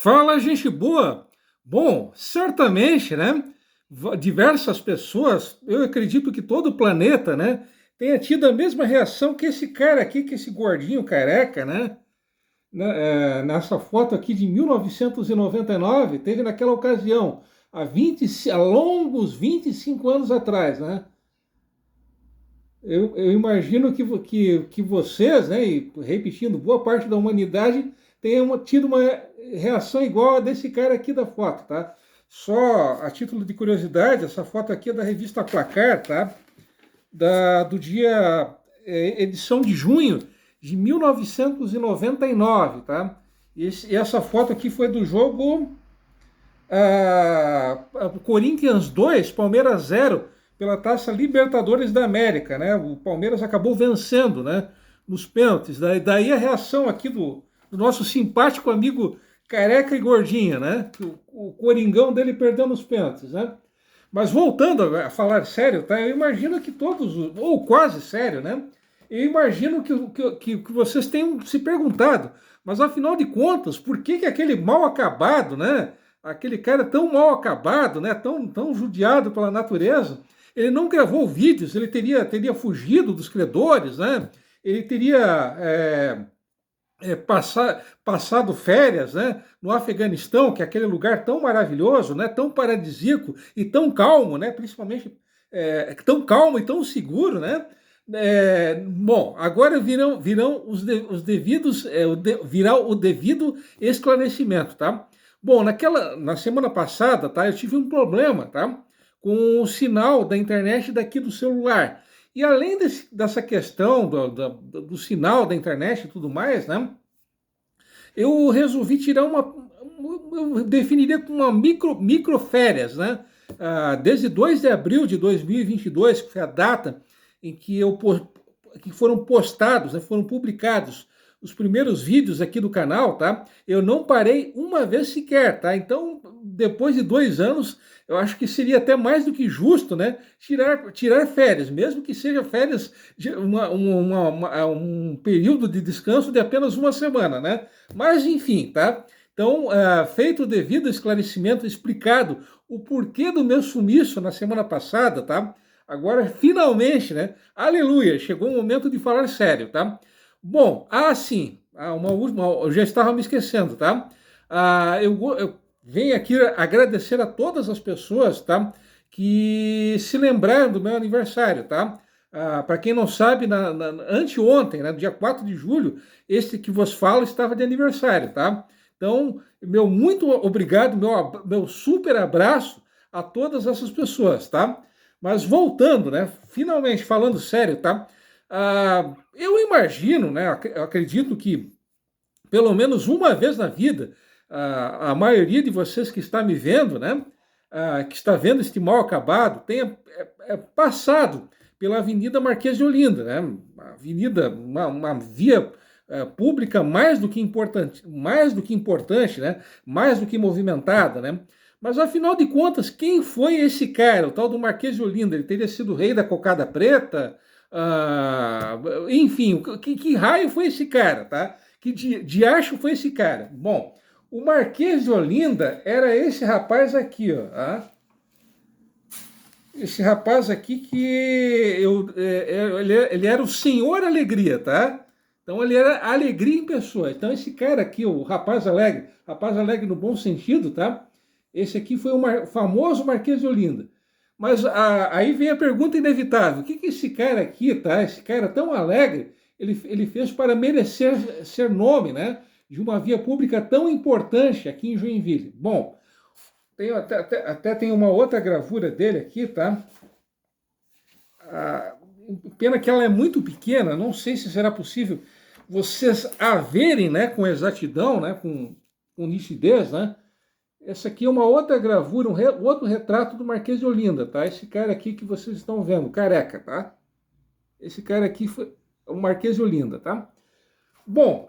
Fala, gente boa! Bom, certamente, né? Diversas pessoas, eu acredito que todo o planeta, né, tenha tido a mesma reação que esse cara aqui, que esse gordinho careca, nessa foto aqui de 1999, teve naquela ocasião, há longos 25 anos atrás, né? Eu imagino que vocês, né, e repetindo, boa parte da humanidade tenha tido uma reação igual a desse cara aqui da foto, tá? Só a título de curiosidade, essa foto aqui é da revista Placar, tá? Do dia, edição de junho de 1999, tá? E essa foto aqui foi do jogo Corinthians 2, Palmeiras 0, pela Taça Libertadores da América, né? O Palmeiras acabou vencendo, né? Nos pênaltis. Daí a reação aqui do nosso simpático amigo careca e gordinha, né? O coringão dele perdeu nos pênaltis, né? Mas voltando a falar sério, tá? Eu imagino que todos, ou quase sério, né? Eu imagino que vocês tenham se perguntado, mas afinal de contas, por que aquele mal acabado, né? Aquele cara tão mal acabado, né? Tão judiado pela natureza, ele não gravou vídeos, ele teria fugido dos credores, né? Ele teria passado férias, né, no Afeganistão, que é aquele lugar tão maravilhoso, né, tão paradisíaco e tão calmo, né, principalmente tão calmo e tão seguro, né? Bom, agora virão os devidos, virá o devido esclarecimento, tá? Bom, na semana passada, tá, eu tive um problema, tá, com o sinal da internet daqui do celular. E além dessa questão do sinal da internet e tudo mais, né? Eu resolvi tirar eu definiria como uma microférias, né? Desde 2 de abril de 2022, que foi a data em que foram postados, né, foram publicados os primeiros vídeos aqui do canal, tá? Eu não parei uma vez sequer, tá? Então, depois de 2 anos, eu acho que seria até mais do que justo, né? Tirar férias, mesmo que seja férias de um período de descanso de apenas uma semana, né? Mas, enfim, tá? Então, feito o devido esclarecimento, explicado o porquê do meu sumiço na semana passada, tá? Agora, finalmente, né? Aleluia, chegou o momento de falar sério, tá? Bom, sim, uma última, eu já estava me esquecendo, tá? Eu venho aqui agradecer a todas as pessoas, tá? Que se lembraram do meu aniversário, tá? Para quem não sabe, anteontem, né, dia 4 de julho, esse que vos falo estava de aniversário, tá? Então, meu muito obrigado, meu super abraço a todas essas pessoas, tá? Mas voltando, né? Finalmente falando sério, tá? Eu imagino, né? Eu acredito que pelo menos uma vez na vida, a maioria de vocês que está me vendo, né? Que está vendo este mal acabado, tenha passado pela Avenida Marquês de Olinda, né? Uma via pública mais do que importante, né? Mais do que movimentada, né? Mas afinal de contas, quem foi esse cara, o tal do Marquês de Olinda? Ele teria sido o rei da cocada preta? Enfim, que raio foi esse cara, tá? Que diacho foi esse cara? Bom, o Marquês de Olinda era esse rapaz aqui, ó. Esse rapaz aqui ele era o Senhor Alegria, tá? Então ele era alegria em pessoa. Então esse cara aqui, o rapaz alegre no bom sentido, tá? Esse aqui foi o famoso Marquês de Olinda. Mas aí vem a pergunta inevitável: o que esse cara aqui, tá? Esse cara tão alegre, ele fez para merecer ser nome, né? De uma via pública tão importante aqui em Joinville. Bom, até tem uma outra gravura dele aqui, tá? Pena que ela é muito pequena, não sei se será possível vocês a verem, né, com exatidão, né, com nitidez, né? Essa aqui é uma outra gravura, outro retrato do Marquês de Olinda, tá? Esse cara aqui que vocês estão vendo, careca, tá? Esse cara aqui foi o Marquês de Olinda, tá? Bom,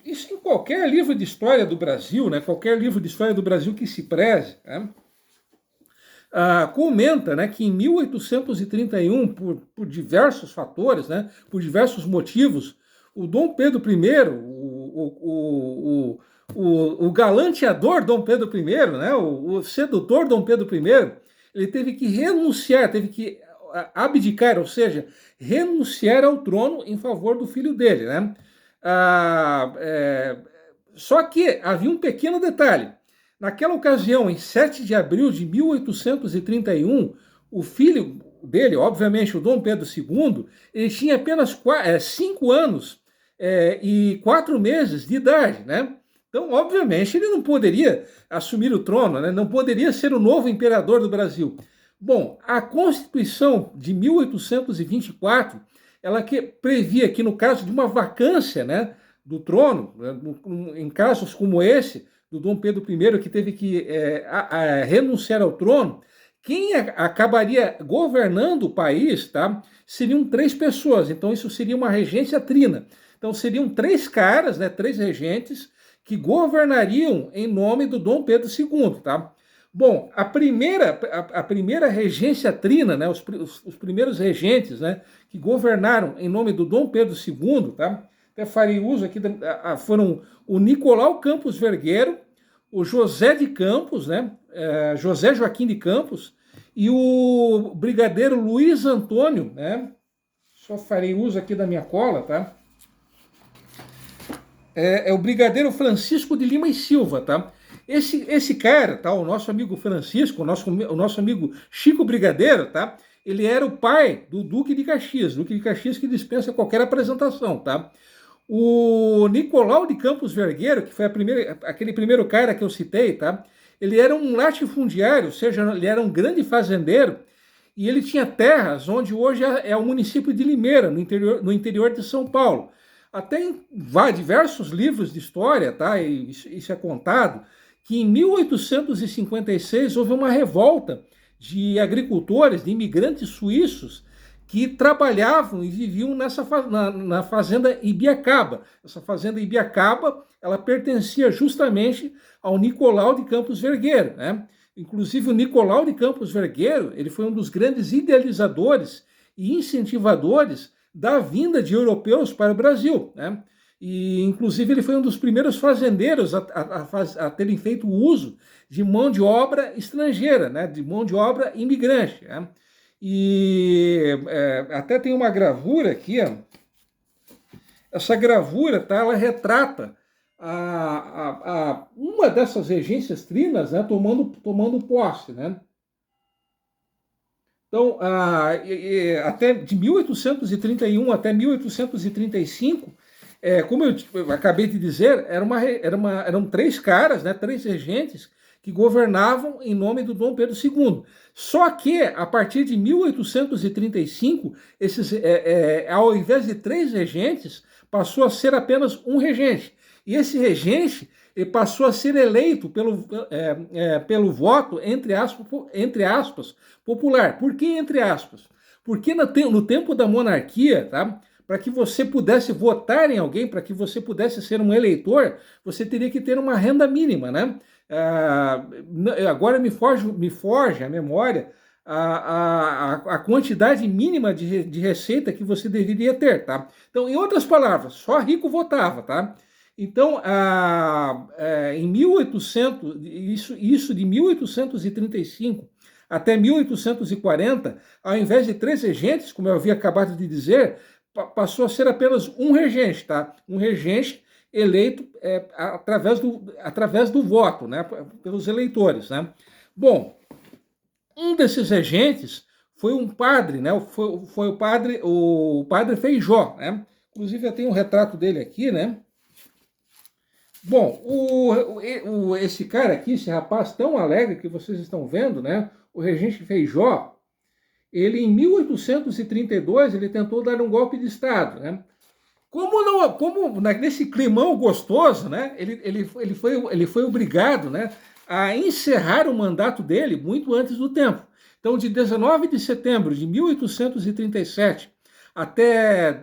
isso em qualquer livro de história do Brasil, né? Qualquer livro de história do Brasil que se preze, né? Comenta, né, que em 1831, por diversos fatores, né, por diversos motivos, o Dom Pedro I, o galanteador Dom Pedro I, né, o sedutor Dom Pedro I, ele teve que renunciar, teve que abdicar, ou seja, renunciar ao trono em favor do filho dele, né? Ah, só que havia um pequeno detalhe. Naquela ocasião, em 7 de abril de 1831, o filho dele, obviamente o Dom Pedro II, ele tinha apenas 5 anos e 4 meses de idade, né? Então, obviamente, ele não poderia assumir o trono, né? Não poderia ser o novo imperador do Brasil. Bom, a Constituição de 1824, ela que previa que no caso de uma vacância, né, do trono, em casos como esse, do Dom Pedro I, que teve que renunciar ao trono, quem acabaria governando o país, tá, seriam 3 pessoas. Então, isso seria uma regência trina. Então, seriam 3 caras, né, 3 regentes, que governariam em nome do Dom Pedro II, tá? Bom, a primeira regência trina, né, os primeiros regentes, né, que governaram em nome do Dom Pedro II, tá? Até farei uso aqui, foram o Nicolau Campos Vergueiro, o José de Campos, né, José Joaquim de Campos, e o brigadeiro Luiz Antônio, né, só farei uso aqui da minha cola, tá? É o brigadeiro Francisco de Lima e Silva, tá? Esse cara, tá? O nosso amigo Francisco, o nosso amigo Chico Brigadeiro, tá? Ele era o pai do Duque de Caxias que dispensa qualquer apresentação, tá? O Nicolau de Campos Vergueiro, que foi aquele primeiro cara que eu citei, tá? Ele era um latifundiário, ou seja, ele era um grande fazendeiro, e ele tinha terras onde hoje é o município de Limeira, no interior de São Paulo. Até em diversos livros de história, tá? E isso é contado, que em 1856 houve uma revolta de agricultores, de imigrantes suíços, que trabalhavam e viviam na fazenda Ibiacaba. Essa fazenda Ibiacaba, ela pertencia justamente ao Nicolau de Campos Vergueiro, né? Inclusive o Nicolau de Campos Vergueiro, ele foi um dos grandes idealizadores e incentivadores da vinda de europeus para o Brasil, né? E, inclusive, ele foi um dos primeiros fazendeiros a terem feito uso de mão de obra estrangeira, né? De mão de obra imigrante, né? E até tem uma gravura aqui, ó. Essa gravura, tá? Ela retrata uma dessas regências trinas, né? Tomando posse, né? Então, até de 1831 até 1835, como eu acabei de dizer, eram 3 caras, né, 3 regentes, que governavam em nome do Dom Pedro II. Só que, a partir de 1835, ao invés de 3 regentes, passou a ser apenas um regente. E esse regente passou a ser eleito pelo voto, entre aspas, popular. Por que entre aspas? Porque no tempo da monarquia, tá? Para que você pudesse votar em alguém, para que você pudesse ser um eleitor, você teria que ter uma renda mínima, né? Agora me foge a memória a quantidade mínima de receita que você deveria ter, tá? Então, em outras palavras, só rico votava, tá? Então, em 1800, isso de 1835 até 1840, ao invés de 3 regentes, como eu havia acabado de dizer, passou a ser apenas um regente, tá? Um regente eleito através do voto, né? Pelos eleitores, né? Bom, um desses regentes foi um padre, né? Foi o padre Feijó, né? Inclusive eu tenho um retrato dele aqui, né? Bom, esse cara aqui, esse rapaz tão alegre que vocês estão vendo, né? O regente Feijó, ele em 1832 ele tentou dar um golpe de Estado, né? Nesse climão gostoso, né? Ele foi obrigado, né, a encerrar o mandato dele muito antes do tempo. Então, de 19 de setembro de 1837 até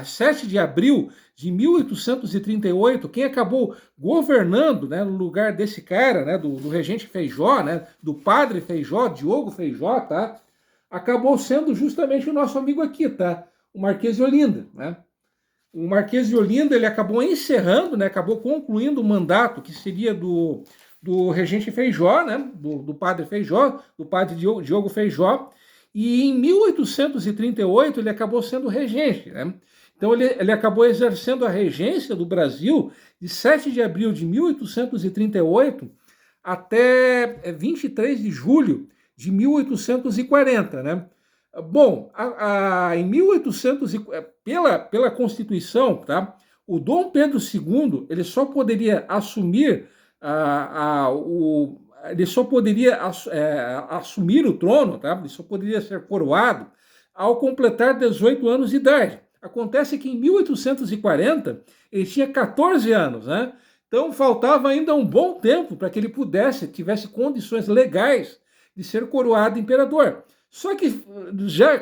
7 de abril de 1838, quem acabou governando, né, no lugar desse cara, né, do regente Feijó, né, do padre Feijó, Diogo Feijó, tá, acabou sendo justamente o nosso amigo aqui, tá, o Marquês de Olinda, né. o Marquês de Olinda ele acabou encerrando, né, acabou concluindo o mandato que seria do regente Feijó, né, do padre Feijó, do padre Diogo Feijó, e em 1838 ele acabou sendo regente, né? Então ele acabou exercendo a regência do Brasil de 7 de abril de 1838 até 23 de julho de 1840, né? Bom, em 1800, pela Constituição, tá? O Dom Pedro II ele só poderia assumir ele só poderia assumir o trono, tá? Ele só poderia ser coroado ao completar 18 anos de idade. Acontece que em 1840 ele tinha 14 anos, né? Então faltava ainda um bom tempo para que ele tivesse condições legais de ser coroado imperador. Só que,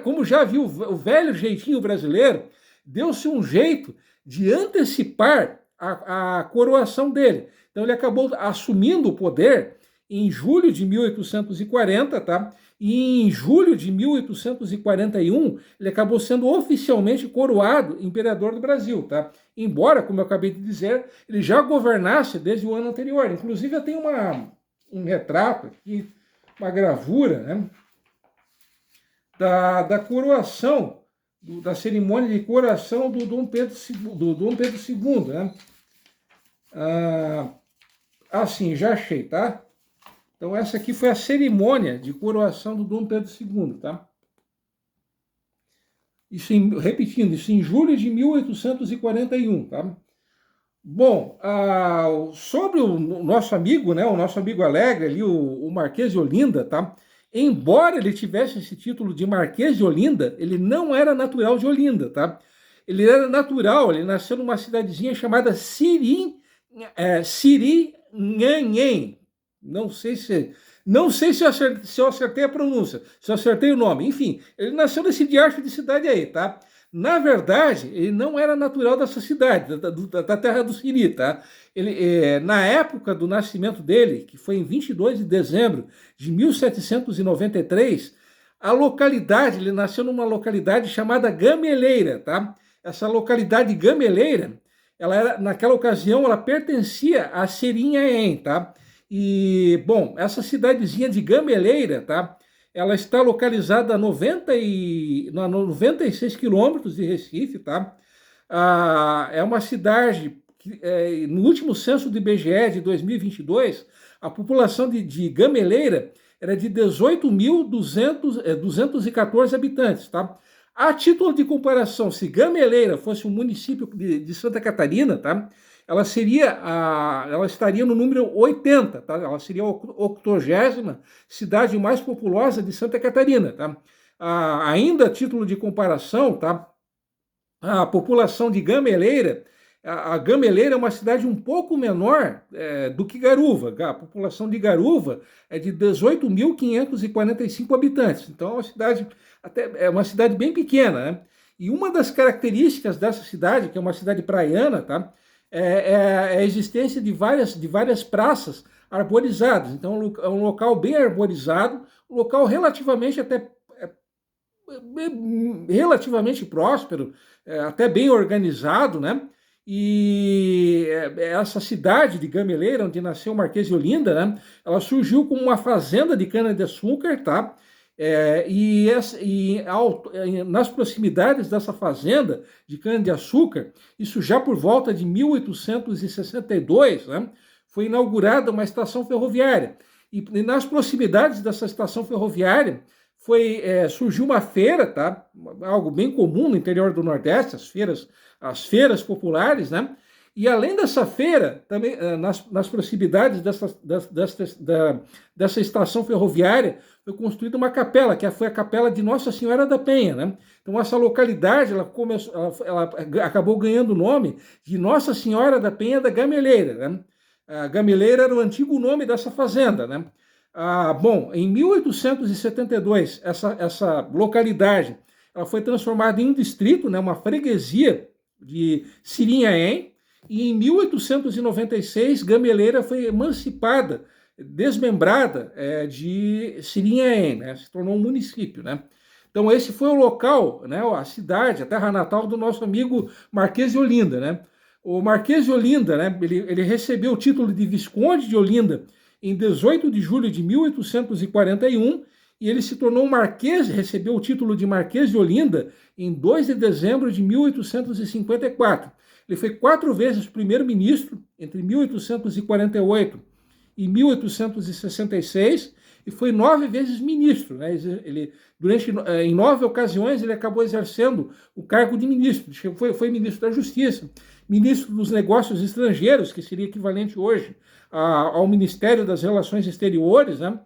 como já viu o velho jeitinho brasileiro, deu-se um jeito de antecipar a coroação dele. Então ele acabou assumindo o poder em julho de 1840, tá? E em julho de 1841, ele acabou sendo oficialmente coroado imperador do Brasil, tá? Embora, como eu acabei de dizer, ele já governasse desde o ano anterior. Inclusive, eu tenho um retrato aqui, uma gravura, né? Da coroação, da cerimônia de coroação do Dom Pedro II, né? Assim, já achei, tá? Então, essa aqui foi a cerimônia de coroação do Dom Pedro II, tá? Repetindo, isso em julho de 1841, tá? Bom, sobre o nosso amigo, né, o nosso amigo Alegre ali, o Marquês de Olinda, tá? Embora ele tivesse esse título de Marquês de Olinda, ele não era natural de Olinda, tá? Ele era natural, ele nasceu numa cidadezinha chamada Sirinhanhen. Não sei se eu acertei a pronúncia, se eu acertei o nome. Enfim, ele nasceu nesse diacho de cidade aí, tá? Na verdade, ele não era natural dessa cidade, da terra do Siri, tá? Ele, na época do nascimento dele, que foi em 22 de dezembro de 1793, ele nasceu numa localidade chamada Gameleira, tá? Essa localidade Gameleira, naquela ocasião, ela pertencia a Serinhaém, tá? E, bom, essa cidadezinha de Gameleira, tá? Ela está localizada a 96 quilômetros de Recife, tá? É uma cidade que, no último censo do IBGE de 2022, a população de Gameleira era de 18.214 habitantes, tá? A título de comparação, se Gameleira fosse um município de Santa Catarina, tá? Ela estaria no número 80, tá? Ela seria a 80ª cidade mais populosa de Santa Catarina, tá? Ainda a título de comparação, tá? A população de Gameleira, a Gameleira é uma cidade um pouco menor do que Garuva. A população de Garuva é de 18.545 habitantes. Então é uma cidade bem pequena, né? E uma das características dessa cidade, que é uma cidade praiana, tá? É a existência de várias praças arborizadas. Então é um local bem arborizado, um local relativamente próspero, até bem organizado, né? E essa cidade de Gameleira, onde nasceu o Marquês de Olinda, né? Ela surgiu como uma fazenda de cana-de-açúcar, tá? Nas proximidades dessa fazenda de cana-de-açúcar, isso já por volta de 1862, né, foi inaugurada uma estação ferroviária. E nas proximidades dessa estação ferroviária surgiu uma feira, tá? Algo bem comum no interior do Nordeste, as feiras populares, né? E além dessa feira, também nas proximidades dessa estação ferroviária, foi construída uma capela, que foi a Capela de Nossa Senhora da Penha, né? Então essa localidade ela acabou ganhando o nome de Nossa Senhora da Penha da Gameleira, né? A Gameleira era o antigo nome dessa fazenda, né? Bom, em 1872, essa localidade ela foi transformada em um distrito, né? Uma freguesia de Sirinhaém. E em 1896, Gameleira foi emancipada, desmembrada de Sirinhaém, né? Se tornou um município, né? Então esse foi o local, né, a cidade, a terra natal do nosso amigo Marquês de Olinda, né? O Marquês de Olinda, né, ele recebeu o título de Visconde de Olinda em 18 de julho de 1841 e ele se tornou Marquês, recebeu o título de Marquês de Olinda em 2 de dezembro de 1854. Ele foi 4 vezes primeiro-ministro entre 1848 e 1866 e foi 9 vezes ministro, né? Em 9 ocasiões ele acabou exercendo o cargo de ministro. Foi ministro da Justiça, ministro dos Negócios Estrangeiros, que seria equivalente hoje ao Ministério das Relações Exteriores, né?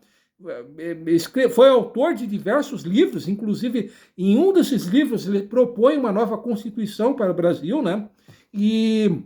Foi autor de diversos livros, inclusive em um desses livros ele propõe uma nova Constituição para o Brasil, né? E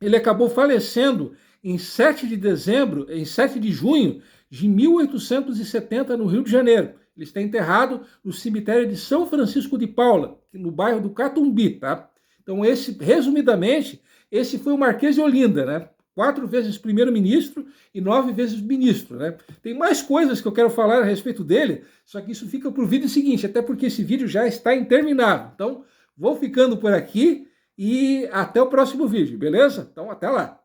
ele acabou falecendo em 7 de junho de 1870, no Rio de Janeiro. Ele está enterrado no cemitério de São Francisco de Paula, no bairro do Catumbi, tá? Então, resumidamente, esse foi o Marquês de Olinda, né? 4 vezes primeiro-ministro e 9 vezes ministro, né? Tem mais coisas que eu quero falar a respeito dele, só que isso fica para o vídeo seguinte, até porque esse vídeo já está interminável. Então, vou ficando por aqui e até o próximo vídeo, beleza? Então, até lá!